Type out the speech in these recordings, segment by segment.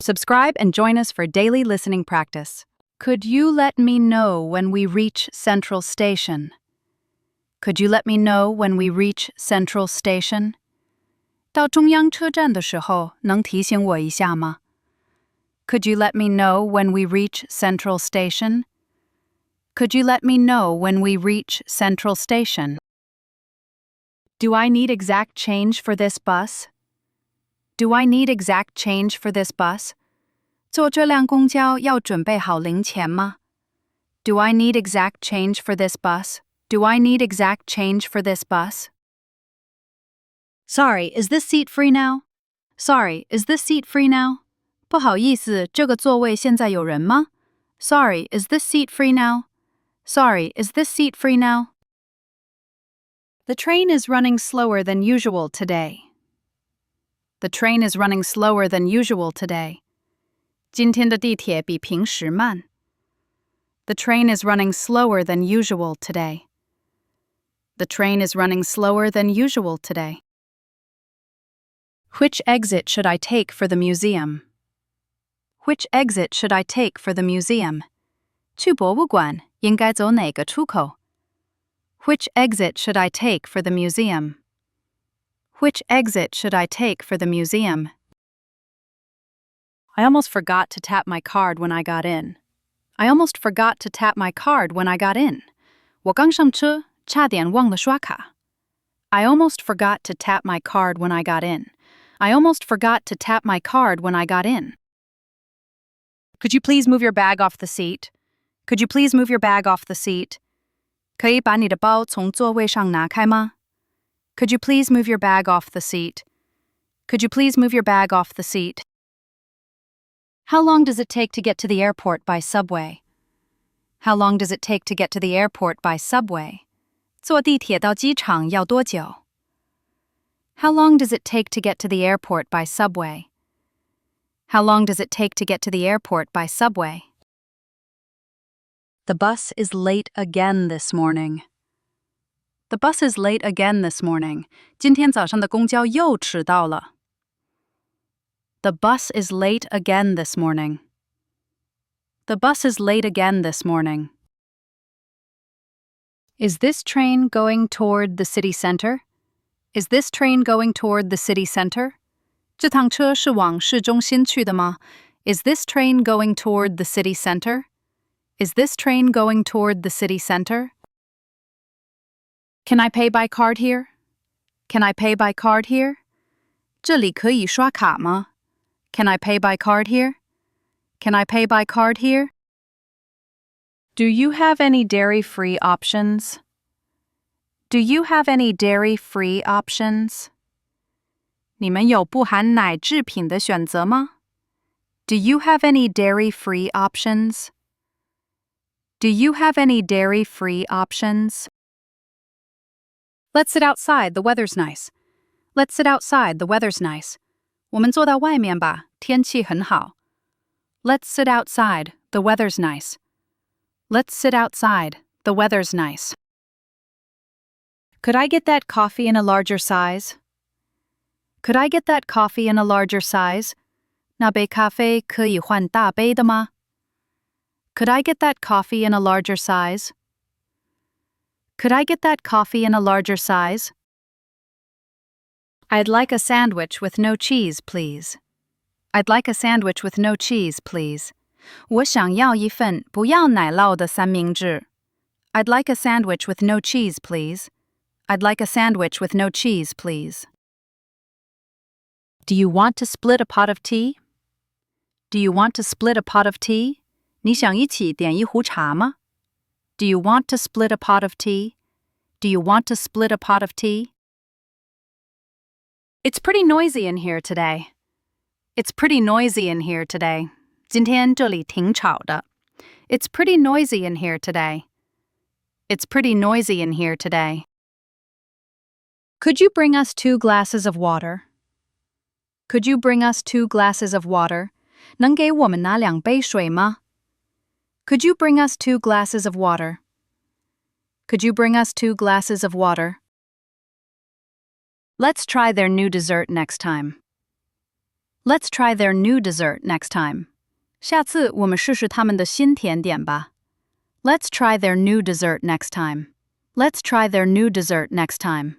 Subscribe and join us for daily listening practice. Could you let me know when we reach Central Station? Could you let me know when we reach Central Station? 到中央车站的时候，能提醒我一下吗？ Could you let me know when we reach Central Station? Could you let me know when we reach Central Station? Do I need exact change for this bus? Do I need exact change for this bus? 坐这辆公交要准备好零钱吗？ Do I need exact change for this bus? Do I need exact change for this bus? Sorry, is this seat free now? Sorry, is this seat free now? 不好意思，这个座位现在有人吗？ Sorry, is this seat free now? Sorry, is this seat free now? The train is running slower than usual today. The train is running slower than usual today. 今天的地铁比平时慢。The train is running slower than usual today. The train is running slower than usual today. Which exit should I take for the museum? Which exit should I take for the museum? 去博物馆应该走哪个出口？ Which exit should I take for the museum? Which exit should I take for the museum? I almost forgot to tap my card when I got in. I almost forgot to tap my card when I got in. 我刚上车，差点忘了刷卡。I almost forgot to tap my card when I got in. I almost forgot to tap my card when I got in. Could you please move your bag off the seat? Could you please move your bag off the seat? 可以把你的包从座位上拿开吗？ Could you please move your bag off the seat? Could you please move your bag off the seat? How long does it take to get to the airport by subway? How long does it take to get to the airport by subway? 坐地铁到机场要多久？ How long does it take to get to the airport by subway? How long does it take to get to the airport by subway? The bus is late again this morning. The bus is late again this morning. 今天早上的公交又迟到了。The bus is late again this morning. The bus is late again this morning. Is this train going toward the city center? Is this train going toward the city center? 这趟车是往市中心去的吗？ Is this train going toward the city center? Is this train going toward the city center? Can I pay by card here? Can I pay by card here? 这里可以刷卡吗？ Can I pay by card here? Can I pay by card here? Do you have any dairy-free options? Do you have any dairy-free options? 你们有不含奶制品的选择吗？ Do you have any dairy-free options? Do you have any dairy-free options? Let's sit outside, the weather's nice. Let's sit outside, the weather's nice. 我们坐到外面吧，天气很好。Let's sit outside, the weather's nice. Let's sit outside, the weather's nice. Could I get that coffee in a larger size? Could I get that coffee in a larger size? 那杯咖啡可以换大杯的吗？ Could I get that coffee in a larger size? Could I get that coffee in a larger size? I'd like a sandwich with no cheese, please. I'd like a sandwich with no cheese, please. 我想要一份不要奶酪的三明治。I'd like a sandwich with no cheese, please. I'd like a sandwich with no cheese, please. Do you want to split a pot of tea? Do you want to split a pot of tea? 你想一起点一壶茶吗？ Do you want to split a pot of tea? Do you want to split a pot of tea? It's pretty noisy in here today. It's pretty noisy in here today. 今天这里挺吵的。It's pretty noisy in here today. It's pretty noisy in here today. Could you bring us 2 glasses of water? Could you bring us 2 glasses of water? 能给我们拿2杯水吗？ Could you bring us 2 glasses of water? Could you bring us 2 glasses of water? Let's try their new dessert next time. Let's try their new dessert next time. 下次我们试试他们的新甜点吧。Let's try their new dessert next time. Let's try their new dessert next time.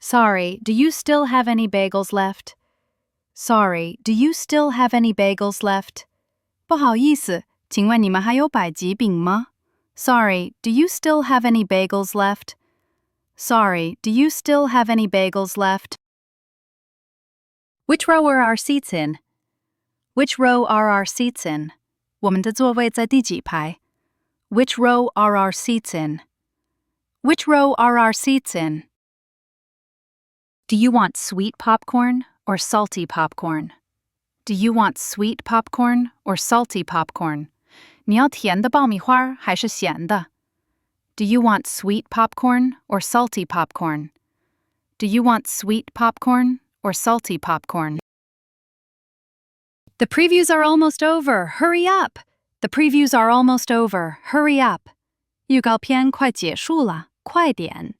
Sorry, do you still have any bagels left? Sorry, do you still have any bagels left? 不好意思，请问你们还有百吉饼吗？ Sorry, do you still have any bagels left? Sorry, do you still have any bagels left? Which row are our seats in? Which row are our seats in? 我们的座位在第几排？ Which row are our seats in? Which row are our seats in? Do you want sweet popcorn or salty popcorn? Do you want sweet popcorn or salty popcorn? 你要甜的爆米花还是咸的？ Do you want sweet popcorn or salty popcorn? Do you want sweet popcorn or salty popcorn? The previews are almost over. Hurry up! The previews are almost over. Hurry up! 预告片快结束了，快点。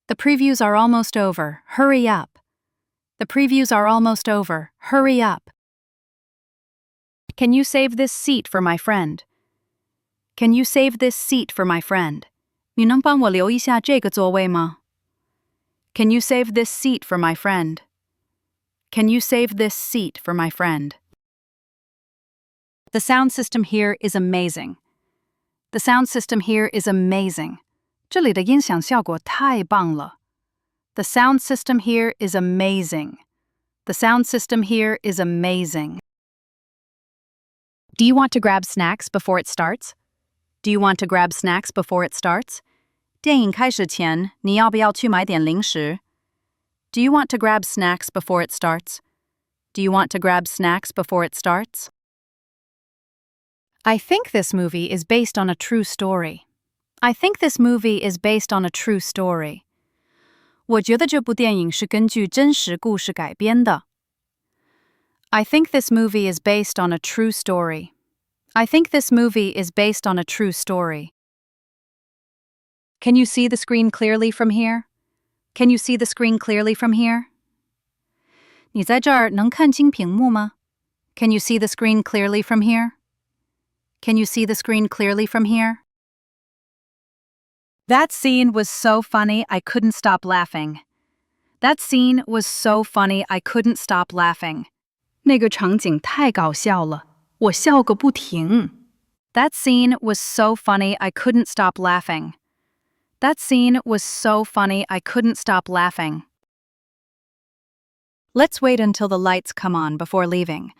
The previews are almost over. Hurry up! The previews are almost over. Hurry up! Can you save this seat for my friend? Can you save this seat for my friend? 你能帮我留一下这个座位吗？ Can you save this seat for my friend? Can you save this seat for my friend? The sound system here is amazing. The sound system here is amazing. 这里的音响效果太棒了。The sound system here is amazing. The sound system here is amazing. Do you want to grab snacks before it starts? Do you want to grab snacks before it starts? 电影开始前，你要不要去买点零食？ Do you want to grab snacks before it starts? Do you want to grab snacks before it starts? I think this movie is based on a true story. I think this movie is based on a true story. 我觉得这部电影是根据真实故事改编的。I think this movie is based on a true story. I think this movie is based on a true story. Can you see the screen clearly from here? Can you see the screen clearly from here? 你在这儿能看清屏幕吗？ Can you see the screen clearly from here? Can you see the screen clearly from here? That scene was so funny I couldn't stop laughing. That scene was so funny I couldn't stop laughing. 那个场景太搞笑了，我笑个不停。That scene was so funny I couldn't stop laughing. That scene was so funny I couldn't stop laughing. Let's wait until the lights come on before leaving.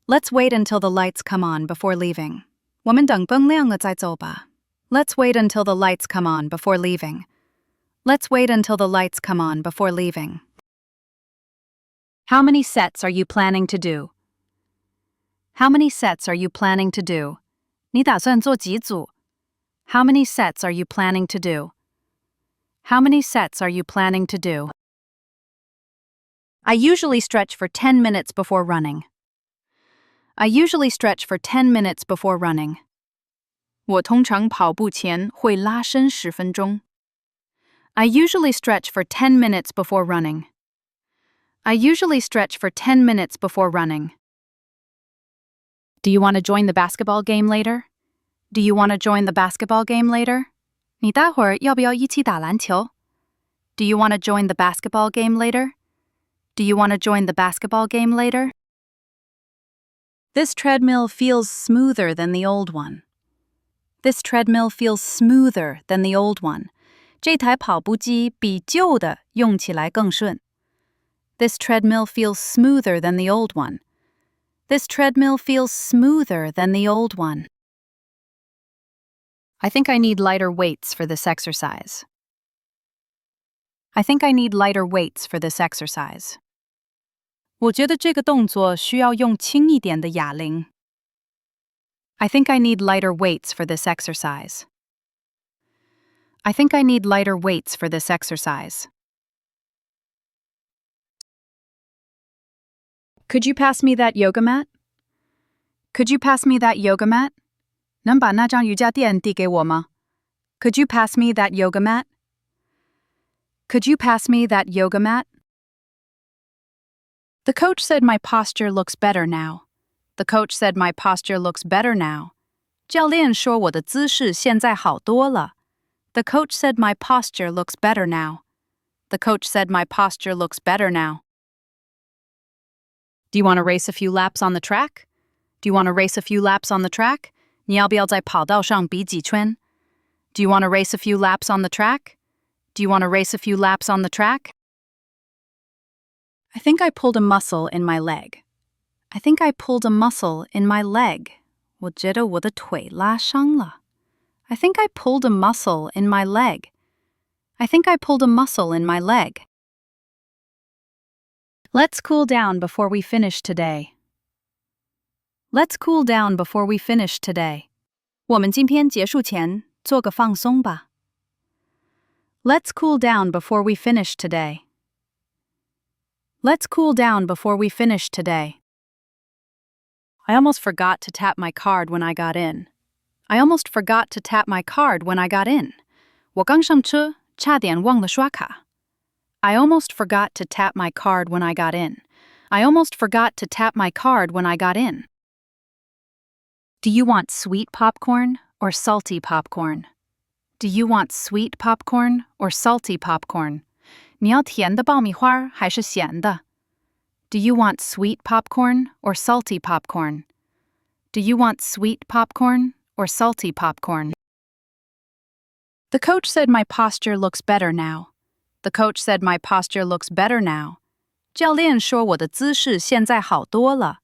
Let's wait until the lights come on before leaving. 我们等灯亮了再走吧。Let's wait until the lights come on before leaving. Let's wait until the lights come on before leaving. How many sets are you planning to do? How many sets are you planning to do? 你打算做几组？ How many sets are you planning to do? How many sets are you planning to do? I usually stretch for 10 minutes before running. I usually stretch for 10 minutes before running. 我通常跑步前会拉伸10分钟。I usually stretch for 10 minutes before running. I usually stretch for 10 minutes before running. Do you want to join the basketball game later? Do you want to join the basketball game later? 你待会儿要不要一起打篮球？ Do you want to join the basketball game later? Do you want to join the basketball game later? This treadmill feels smoother than the old one. This treadmill feels smoother than the old one. 这台跑步机比旧的用起来更顺。This treadmill feels smoother than the old one. This treadmill feels smoother than the old one. I think I need lighter weights for this exercise. I think I need lighter weights for this exercise. 我觉得这个动作需要用轻一点的哑铃。I think I need lighter weights for this exercise. I think I need lighter weights for this exercise. Could you pass me that yoga mat? Could you pass me that yoga mat? 能把那张瑜伽垫递给我吗？ Could you pass me that yoga mat? Could you pass me that yoga mat? The coach said my posture looks better now. The coach said my posture looks better now. 教练说我的姿势现在好多了。The coach said my posture looks better now. The coach said my posture looks better now. Do you want to race a few laps on the track? Do you want to race a few laps on the track? 你要不要在跑道上比几圈? Do you want to race a few laps on the track? Do you want to race a few laps on the track? I think I pulled a muscle in my leg. I think I pulled a muscle in my leg. 我觉得我的腿拉伤了。I think I pulled a muscle in my leg. I think I pulled a muscle in my leg. Let's cool down before we finish today. Let's cool down before we finish today. 我们今天结束前做个放松吧。Let's cool down before we finish today. Let's cool down before we finish today. I almost forgot to tap my card when I got in. I almost forgot to tap my card when I got in. 我刚上车，差点忘了刷卡。I almost forgot to tap my card when I got in. I almost forgot to tap my card when I got in. Do you want sweet popcorn or salty popcorn? Do you want sweet popcorn or salty popcorn? 你要甜的爆米花还是咸的? Do you want sweet popcorn or salty popcorn? Do you want sweet popcorn or salty popcorn? The coach said my posture looks better now. The coach said my posture looks better now. 教练说我的姿势现在好多了。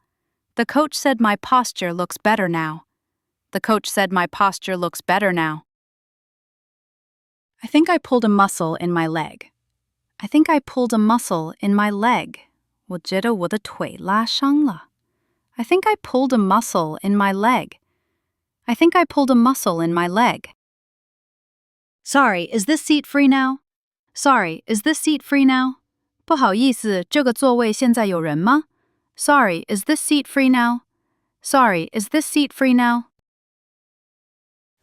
The coach said my posture looks better now. The coach said my posture looks better now. I think I pulled a muscle in my leg. I think I pulled a muscle in my leg. 我觉得我的腿拉伤了。I think I pulled a muscle in my leg. I think I pulled a muscle in my leg. Sorry, is this seat free now? Sorry, is this seat free now? 不好意思，这个座位现在有人吗? Sorry, is this seat free now? Sorry, is this seat free now?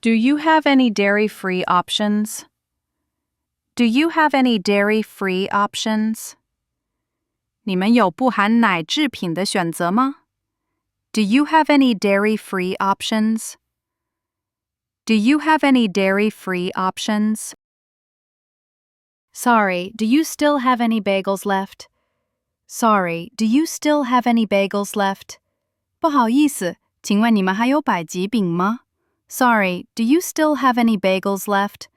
Do you have any dairy-free options? Do you have any dairy-free options? 你们有不含奶制品的选择吗? Do you have any dairy-free options? Do you have any dairy-free options? Sorry, do you still have any bagels left? Sorry, do you still have any bagels left? 不好意思，请问你们还有百吉饼吗? Sorry, do you still have any bagels left?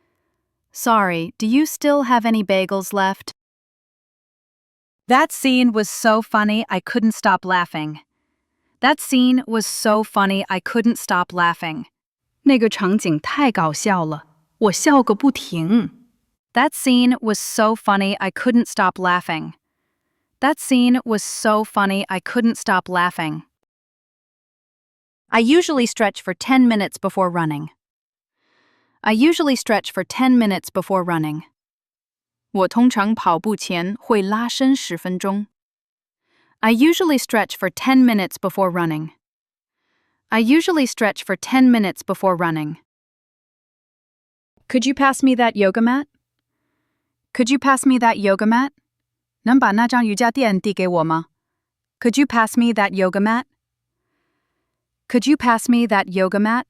Sorry, do you still have any bagels left? That scene was so funny I couldn't stop laughing. That scene was so funny I couldn't stop laughing. 那个场景太搞笑了，我笑个不停。That scene was so funny I couldn't stop laughing. That scene was so funny I couldn't stop laughing. I usually stretch for 10 minutes before running. I usually stretch for 10 minutes before running. 我通常跑步前会拉伸10分钟。I usually stretch for 10 minutes before running. I usually stretch for 10 minutes before running. Could you pass me that yoga mat? Could you pass me that yoga mat? 能把那张瑜伽垫递给我吗? Could you pass me that yoga mat? Could you pass me that yoga mat?